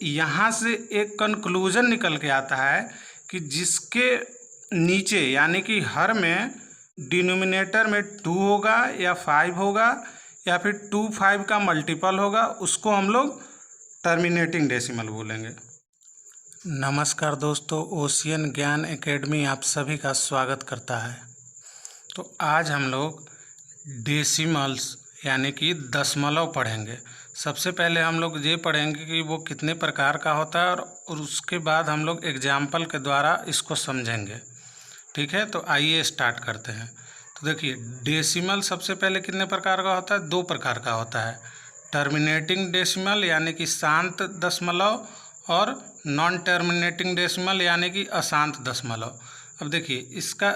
यहाँ से एक कंक्लूजन निकल के आता है कि जिसके नीचे यानी कि हर में डिनोमिनेटर में 2 होगा या 5 होगा या फिर 2 5 का मल्टीपल होगा, उसको हम लोग टर्मिनेटिंग डेसिमल बोलेंगे। नमस्कार दोस्तों, ओशियन ज्ञान एकेडमी आप सभी का स्वागत करता है। तो आज हम लोग डेसिमल्स यानी कि दशमलव पढ़ेंगे। सबसे पहले हम लोग ये पढ़ेंगे कि वो कितने प्रकार का होता है और उसके बाद हम लोग एग्जाम्पल के द्वारा इसको समझेंगे। ठीक है, तो आइए स्टार्ट करते हैं। तो देखिए, डेसिमल सबसे पहले कितने प्रकार का होता है? 2 प्रकार का होता है, टर्मिनेटिंग डेसिमल यानी कि शांत दशमलव और नॉन टर्मिनेटिंग डेसिमल यानी कि अशांत दशमलव। अब देखिए, इसका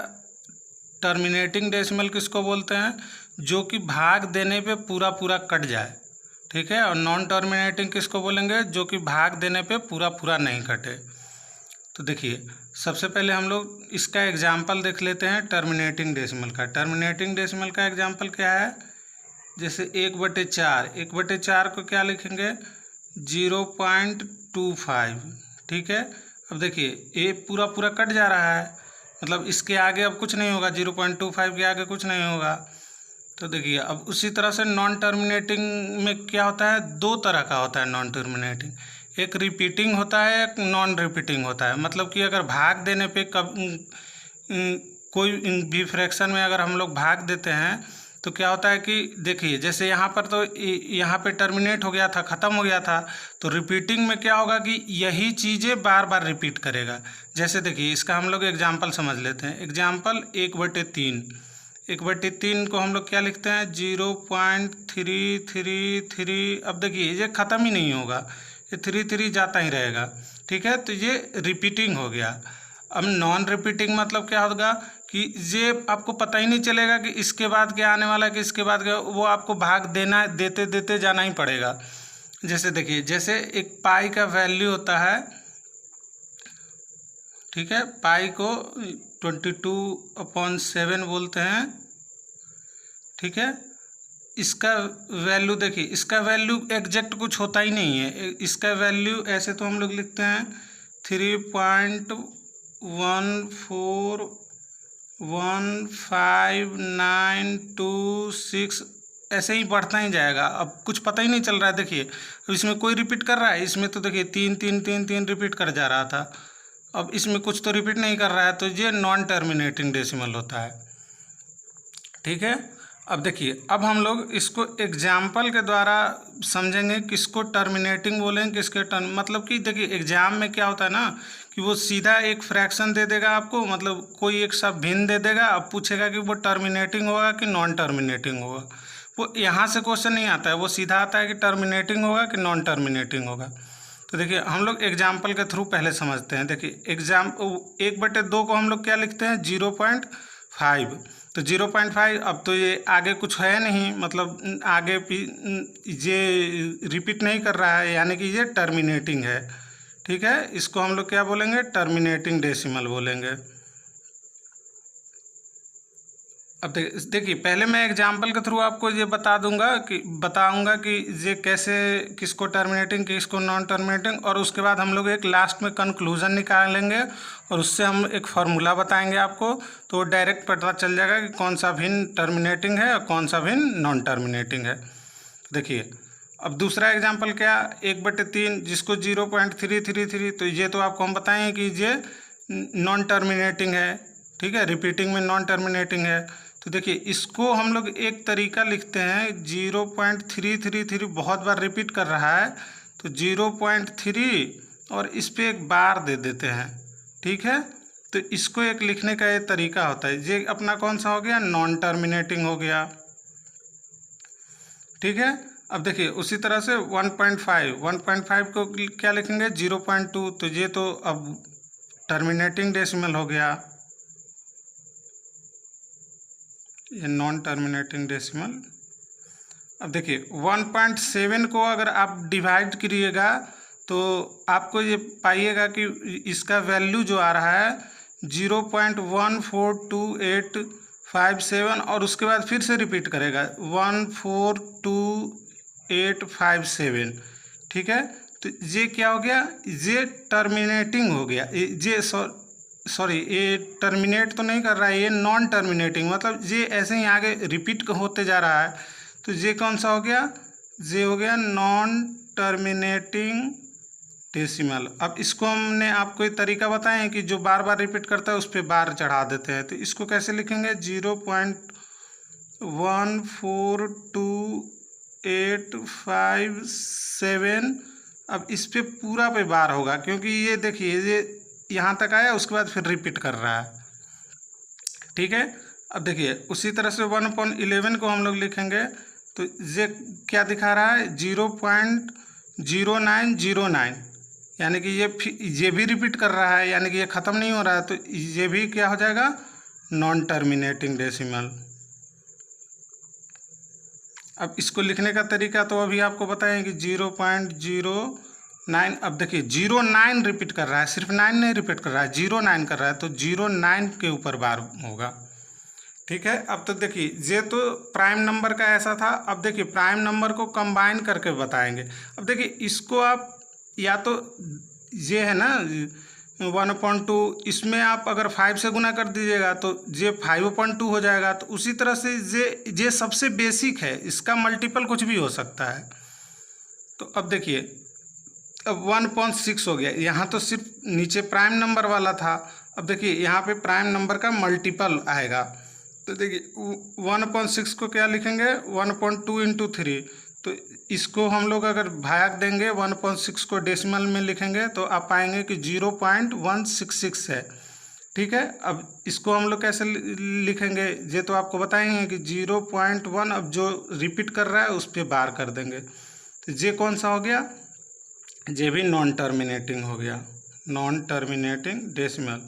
टर्मिनेटिंग डेसिमल किसको बोलते हैं? जो कि भाग देने पे पूरा पूरा कट जाए। ठीक है, और नॉन टर्मिनेटिंग किसको बोलेंगे? जो कि भाग देने पे पूरा पूरा नहीं कटे। तो देखिए, सबसे पहले हम लोग इसका एग्जाम्पल देख लेते हैं टर्मिनेटिंग डेसिमल का। टर्मिनेटिंग डेसिमल का एग्जाम्पल क्या है? जैसे 1/4, 1/4 को क्या लिखेंगे? 0.25। ठीक है, अब देखिए ये पूरा पूरा कट जा रहा है, मतलब इसके आगे अब कुछ नहीं होगा, 0.25 के आगे कुछ नहीं होगा। तो देखिए, अब उसी तरह से नॉन टर्मिनेटिंग में क्या होता है? 2 तरह का होता है नॉन टर्मिनेटिंग, एक रिपीटिंग होता है, एक नॉन रिपीटिंग होता है। मतलब कि अगर भाग देने पे कोई भी फ्रैक्शन में अगर हम लोग भाग देते हैं तो क्या होता है कि देखिए, जैसे यहाँ पर तो यहाँ पे टर्मिनेट हो गया था, ख़त्म हो गया था। तो रिपीटिंग में क्या होगा कि यही चीज़ें बार बार रिपीट करेगा। जैसे देखिए, इसका हम लोग एग्जाम्पल समझ लेते हैं। एग्जाम्पल 1/3, 1/3 को हम लोग क्या लिखते हैं? 0.333। अब देखिए, ये ख़त्म ही नहीं होगा, ये 3 जाता ही रहेगा। ठीक है, तो ये रिपीटिंग हो गया। अब नॉन रिपीटिंग मतलब क्या होगा कि ये आपको पता ही नहीं चलेगा कि इसके बाद क्या आने वाला है, कि इसके बाद क्या, वो आपको भाग देना देते देते जाना ही पड़ेगा। जैसे देखिए, जैसे एक पाई का वैल्यू होता है, ठीक है, पाई को 22/7 बोलते हैं। ठीक है, इसका वैल्यू देखिए, इसका वैल्यू एग्जैक्ट कुछ होता ही नहीं है। इसका वैल्यू ऐसे तो हम लोग लिखते हैं 3.1415926, ऐसे ही बढ़ता ही जाएगा। अब कुछ पता ही नहीं चल रहा है। देखिए, अब इसमें कोई रिपीट कर रहा है? इसमें तो देखिए 3 3 3 3 रिपीट कर जा रहा था, अब इसमें कुछ तो रिपीट नहीं कर रहा है, तो ये नॉन टर्मिनेटिंग डेसिमल होता है। ठीक है, अब देखिए, अब हम लोग इसको एग्जाम्पल के द्वारा समझेंगे, किसको टर्मिनेटिंग बोलेंगे, किसके मतलब कि देखिए, एग्जाम में क्या होता है ना कि वो सीधा एक फ्रैक्शन दे देगा आपको, मतलब कोई एक सब भिन्न दे देगा। अब पूछेगा कि वो टर्मिनेटिंग होगा कि नॉन टर्मिनेटिंग होगा। वो यहाँ से क्वेश्चन नहीं आता है, वो सीधा आता है कि टर्मिनेटिंग होगा कि नॉन टर्मिनेटिंग होगा। तो देखिए, हम लोग एग्जाम्पल के थ्रू पहले समझते हैं। देखिए, 1/2 को हम लोग क्या लिखते हैं? 0.5। तो 0.5, अब तो ये आगे कुछ है नहीं, मतलब आगे ये रिपीट नहीं कर रहा है, यानी कि ये टर्मिनेटिंग है। ठीक है, इसको हम लोग क्या बोलेंगे? टर्मिनेटिंग डेसिमल बोलेंगे। अब देखिए, पहले मैं एग्जाम्पल के थ्रू आपको ये बताऊंगा कि ये कैसे, किसको टर्मिनेटिंग किसको नॉन टर्मिनेटिंग, और उसके बाद हम लोग एक लास्ट में कंक्लूजन निकालेंगे और उससे हम एक फार्मूला बताएंगे आपको। तो डायरेक्ट पता चल जाएगा कि कौन सा भिन्न टर्मिनेटिंग है और कौन सा भिन्न नॉन टर्मिनेटिंग है। देखिए, अब दूसरा एग्जाम्पल क्या? 1/3 जिसको 0.333, तो ये तो आपको हम बताएंगे कि ये नॉन टर्मिनेटिंग है। ठीक है, रिपीटिंग में नॉन टर्मिनेटिंग है। तो देखिए, इसको हम लोग एक तरीका लिखते हैं, 0.333 बहुत बार रिपीट कर रहा है, तो 0.3 और इस पर एक बार दे देते हैं। ठीक है, तो इसको एक लिखने का ये तरीका होता है। ये अपना कौन सा हो गया? नॉन टर्मिनेटिंग हो गया। ठीक है, अब देखिए, उसी तरह से 1.5 को क्या लिखेंगे? 0.2, तो ये तो अब टर्मिनेटिंग डेसिमल हो गया, ये नॉन टर्मिनेटिंग डेसिमल। अब देखिए, 1.7 को अगर आप डिवाइड करिएगा तो आपको ये पाइएगा कि इसका वैल्यू जो आ रहा है 0.142857, और उसके बाद फिर से रिपीट करेगा 142 857। ठीक है, तो ये क्या हो गया, ये टर्मिनेटिंग हो गया, ये सॉरी ये टर्मिनेट तो नहीं कर रहा है, ये नॉन टर्मिनेटिंग, मतलब ये ऐसे ही आगे रिपीट होते जा रहा है। तो ये कौन सा हो गया, ये हो गया नॉन टर्मिनेटिंग डेसिमल। अब इसको हमने आपको एक तरीका बताया है कि जो बार बार रिपीट करता है उस पर बार चढ़ा देते हैं। तो इसको कैसे लिखेंगे, 0.14285 अब इस पे पूरा पे बार होगा, क्योंकि ये देखिए ये यहाँ तक आया, उसके बाद फिर रिपीट कर रहा है। ठीक है, अब देखिए उसी तरह से 1/11 को हम लोग लिखेंगे, तो ये क्या दिखा रहा है, 0.0909, यानी कि ये भी रिपीट कर रहा है, यानी कि ये ख़त्म नहीं हो रहा है। तो ये भी क्या हो जाएगा, नॉन टर्मिनेटिंग डेसिमल। अब इसको लिखने का तरीका तो अभी आपको बताएं कि 0.09, अब देखिए 09 रिपीट कर रहा है, सिर्फ 9 नहीं रिपीट कर रहा है, 09 कर रहा है, तो 09 के ऊपर बार होगा। ठीक है, अब तो देखिए ये तो प्राइम नंबर का ऐसा था। अब देखिए प्राइम नंबर को कंबाइन करके बताएंगे। अब देखिए इसको आप या तो ये है ना 1/2, इसमें आप अगर 5 से गुना कर दीजिएगा तो ये 5/2 हो जाएगा। तो उसी तरह से ये सबसे बेसिक है, इसका मल्टीपल कुछ भी हो सकता है। तो अब देखिए अब 1.6 हो गया, यहाँ तो सिर्फ नीचे प्राइम नंबर वाला था। अब देखिए यहाँ पे प्राइम नंबर का मल्टीपल आएगा। तो देखिए 1/6 को क्या लिखेंगे, 1/2 × 3। तो इसको हम लोग अगर भाग देंगे 1/6 को डेसिमल में लिखेंगे तो आप पाएंगे कि 0.166 है। ठीक है, अब इसको हम लोग कैसे लिखेंगे, ये तो आपको बताएंगे कि 0.1, अब जो रिपीट कर रहा है उस पर बार कर देंगे। तो ये कौन सा हो गया, ये भी नॉन टर्मिनेटिंग हो गया, नॉन टर्मिनेटिंग डेसिमल।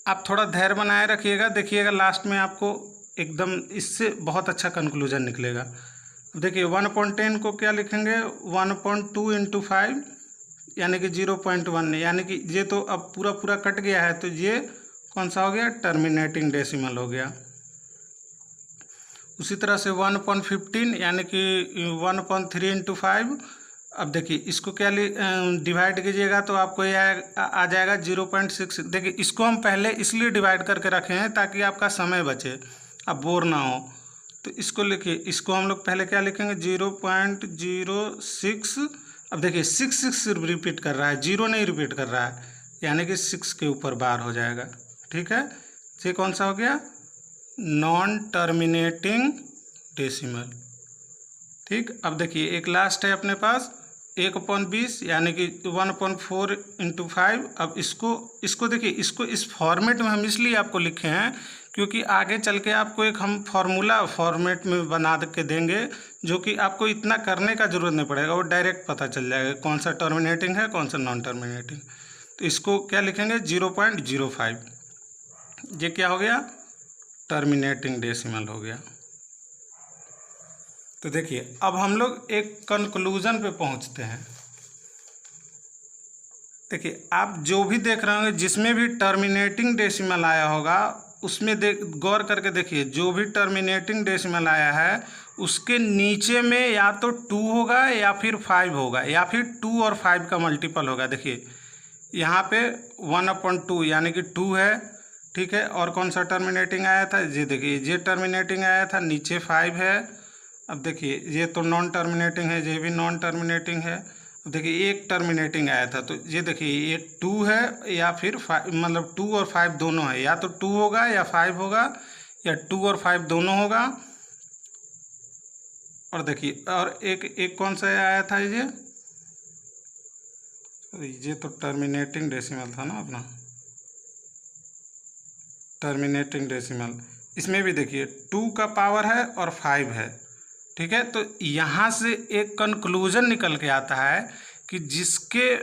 आप थोड़ा धैर्य बनाए रखिएगा, देखिएगा लास्ट में आपको एकदम इससे बहुत अच्छा कंक्लूजन निकलेगा। देखिए 1/10 को क्या लिखेंगे, 1/2 × 5, यानी कि 0.1, यानी कि ये तो अब पूरा पूरा कट गया है, तो ये कौन सा हो गया, टर्मिनेटिंग डेसिमल हो गया। उसी तरह से 1/15, यानी कि 1/3 × 5। अब देखिए इसको क्या डिवाइड कीजिएगा तो आपको यह आ जाएगा 0.6। देखिए इसको हम पहले इसलिए डिवाइड करके रखे हैं ताकि आपका समय बचे, अब बोर ना हो। तो इसको लिखिए, इसको हम लोग पहले क्या लिखेंगे, 0.06। अब देखिए 6 सिर्फ रिपीट कर रहा है, 0 नहीं रिपीट कर रहा है, यानी कि 6 के ऊपर बार हो जाएगा। ठीक है, ये कौन सा हो गया, नॉन टर्मिनेटिंग डेसिमल। ठीक, अब देखिए एक लास्ट है अपने पास 1/20, यानी कि 1/4 × 5। अब इसको देखिए, इसको इस फॉर्मेट में हम इसलिए आपको लिखे हैं क्योंकि आगे चल के आपको एक हम फार्मूला फॉर्मेट में बना के देंगे, जो कि आपको इतना करने का ज़रूरत नहीं पड़ेगा, वो डायरेक्ट पता चल जाएगा कौन सा टर्मिनेटिंग है कौन सा नॉन टर्मिनेटिंग। तो इसको क्या लिखेंगे, 0.05, ये क्या हो गया, टर्मिनेटिंग डेसिमल हो गया। तो देखिए अब हम लोग एक कंक्लूजन पे पहुंचते हैं। देखिए आप जो भी देख रहे होंगे जिसमें भी टर्मिनेटिंग डेसिमल आया होगा उसमें गौर करके देखिए, जो भी टर्मिनेटिंग डेसिमल आया है उसके नीचे में या तो 2 होगा या फिर 5 होगा, या फिर 2 और 5 का मल्टीपल होगा। देखिए यहाँ पे 1/2 यानी कि 2 है। ठीक है, और कौन सा टर्मिनेटिंग आया था, ये देखिए ये टर्मिनेटिंग आया था, नीचे 5 है। अब देखिए ये तो नॉन टर्मिनेटिंग है, ये भी नॉन टर्मिनेटिंग है। अब देखिए एक टर्मिनेटिंग आया था, तो ये देखिए ये 2 है या फिर 5, मतलब 2 और 5 दोनों है, या तो 2 होगा या 5 होगा, या 2 और 5 दोनों होगा। और देखिए और एक कौन सा आया था, ये तो टर्मिनेटिंग डेसिमल था ना अपना, टर्मिनेटिंग डेसिमल। इसमें भी देखिए 2 का पावर है और 5 है। ठीक है, तो यहाँ से एक कंक्लूजन निकल के आता है कि जिसके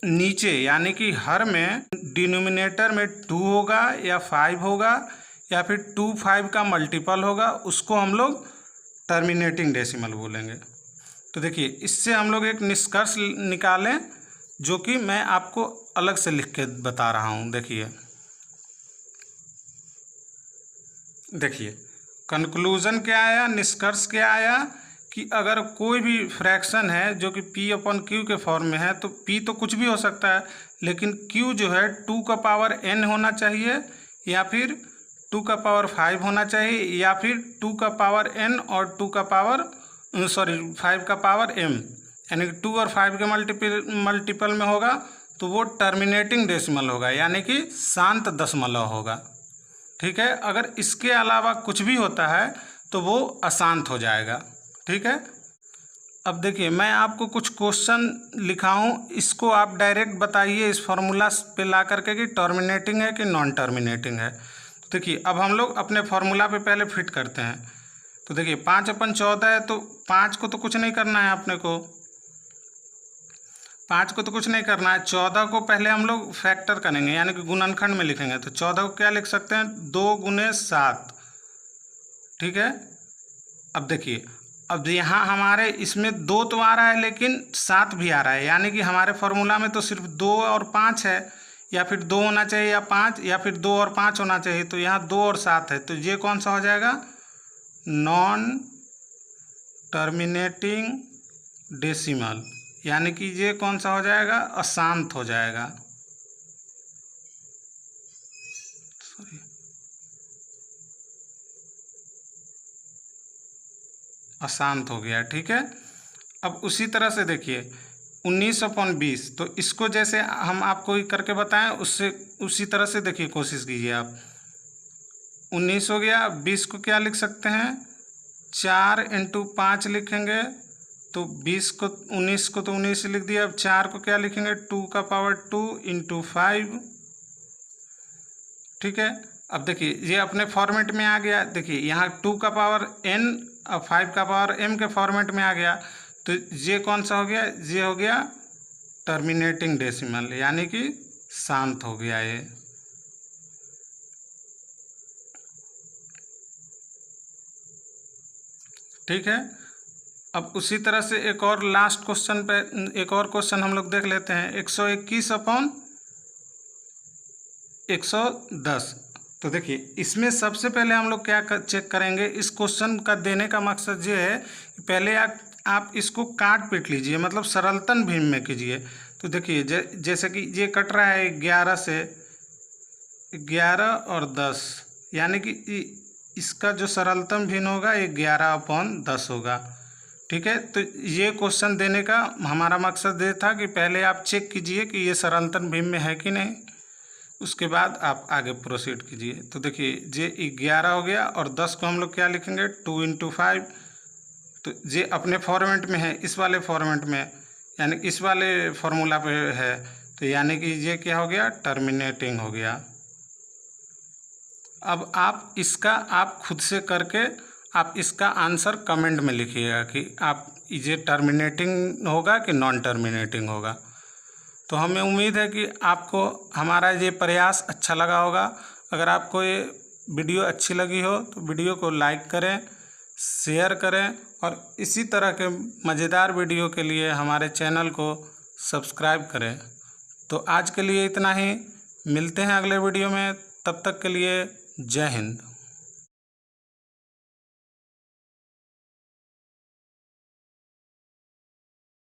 नीचे यानी कि हर में डिनोमिनेटर में 2 होगा या 5 होगा या फिर 2 5 का मल्टीपल होगा, उसको हम लोग टर्मिनेटिंग डेसिमल बोलेंगे। तो देखिए इससे हम लोग एक निष्कर्ष निकालें जो कि मैं आपको अलग से लिख के बता रहा हूँ। देखिए कंक्लूजन क्या आया, निष्कर्ष क्या आया कि अगर कोई भी फ्रैक्शन है जो कि p अपॉन क्यू के फॉर्म में है, तो p तो कुछ भी हो सकता है, लेकिन q जो है 2 का पावर n होना चाहिए, या फिर 2 का पावर 5 होना चाहिए, या फिर 2 का पावर n और 2 का पावर 5 का पावर m, यानी कि 2 और 5 के मल्टीपल में होगा तो वो टर्मिनेटिंग डेसिमल होगा, यानी कि शांत दशमलव होगा। ठीक है, अगर इसके अलावा कुछ भी होता है तो वो अशांत हो जाएगा। ठीक है, अब देखिए मैं आपको कुछ क्वेश्चन लिखा हूँ, इसको आप डायरेक्ट बताइए इस फॉर्मूला पे ला करके कि टर्मिनेटिंग है कि नॉन टर्मिनेटिंग है। देखिए अब हम लोग अपने फॉर्मूला पे पहले फिट करते हैं। तो देखिए 5/14 है, तो 5 को तो कुछ नहीं करना है अपने को, 5 को तो कुछ नहीं करना है। 14 को पहले हम लोग फैक्टर करेंगे, यानी कि गुणनखंड में लिखेंगे। तो 14 को क्या लिख सकते हैं, 2 × 7। ठीक है, अब देखिए अब यहाँ हमारे इसमें 2 तो आ रहा है लेकिन 7 भी आ रहा है, यानी कि हमारे फॉर्मूला में तो सिर्फ 2 और 5 है, या फिर 2 होना चाहिए या 5, या फिर 2 और 5 होना चाहिए। तो यहाँ 2 और 7 है, तो ये कौन सा हो जाएगा, नॉन टर्मिनेटिंग डेसिमल, यानी कि ये कौन सा हो जाएगा, अशांत हो जाएगा। अशांत हो गया। ठीक है, अब उसी तरह से देखिए 19/20, तो इसको जैसे हम आपको करके बताएं उससे उसी तरह से देखिए, कोशिश कीजिए आप। 19 हो गया, 20 को क्या लिख सकते हैं, 4 × 5 लिखेंगे, तो 20 को 19 को तो 19 लिख दिया। अब 4 को क्या लिखेंगे, 2 का पावर 2 × 5। ठीक है, अब देखिए ये अपने फॉर्मेट में आ गया। देखिए यहाँ 2 का पावर n और 5 का पावर m के फॉर्मेट में आ गया, तो ये कौन सा हो गया, ये हो गया टर्मिनेटिंग डेसिमल, यानी कि शांत हो गया ये। ठीक है, अब उसी तरह से एक और लास्ट क्वेश्चन पे एक और क्वेश्चन हम लोग देख लेते हैं, 121/110। तो देखिए इसमें सबसे पहले हम लोग क्या चेक करेंगे, इस क्वेश्चन का देने का मकसद ये है कि पहले आप इसको काट पीट लीजिए, मतलब सरलतन भिन्न में कीजिए। तो देखिए जैसे कि ये कट रहा है 11 से, 11 और 10, यानी कि इसका जो सरलतम भिन्न होगा ये 11/10 होगा। ठीक है, तो ये क्वेश्चन देने का हमारा मकसद ये था कि पहले आप चेक कीजिए कि ये सरलतन भिन्न में है कि नहीं, उसके बाद आप आगे प्रोसीड कीजिए। तो देखिए ये 11 हो गया, और 10 को हम लोग क्या लिखेंगे, 2 × 5। तो ये अपने फॉर्मेट में है, इस वाले फॉर्मेट में, यानी इस वाले फॉर्मूला पे है, तो यानी कि ये क्या हो गया, टर्मिनेटिंग हो गया। अब आप खुद से करके आप इसका आंसर कमेंट में लिखिएगा कि आप ये टर्मिनेटिंग होगा कि नॉन टर्मिनेटिंग होगा। तो हमें उम्मीद है कि आपको हमारा ये प्रयास अच्छा लगा होगा। अगर आपको ये वीडियो अच्छी लगी हो तो वीडियो को लाइक करें, शेयर करें, और इसी तरह के मज़ेदार वीडियो के लिए हमारे चैनल को सब्सक्राइब करें। तो आज के लिए इतना ही, मिलते हैं अगले वीडियो में, तब तक के लिए जय हिंद।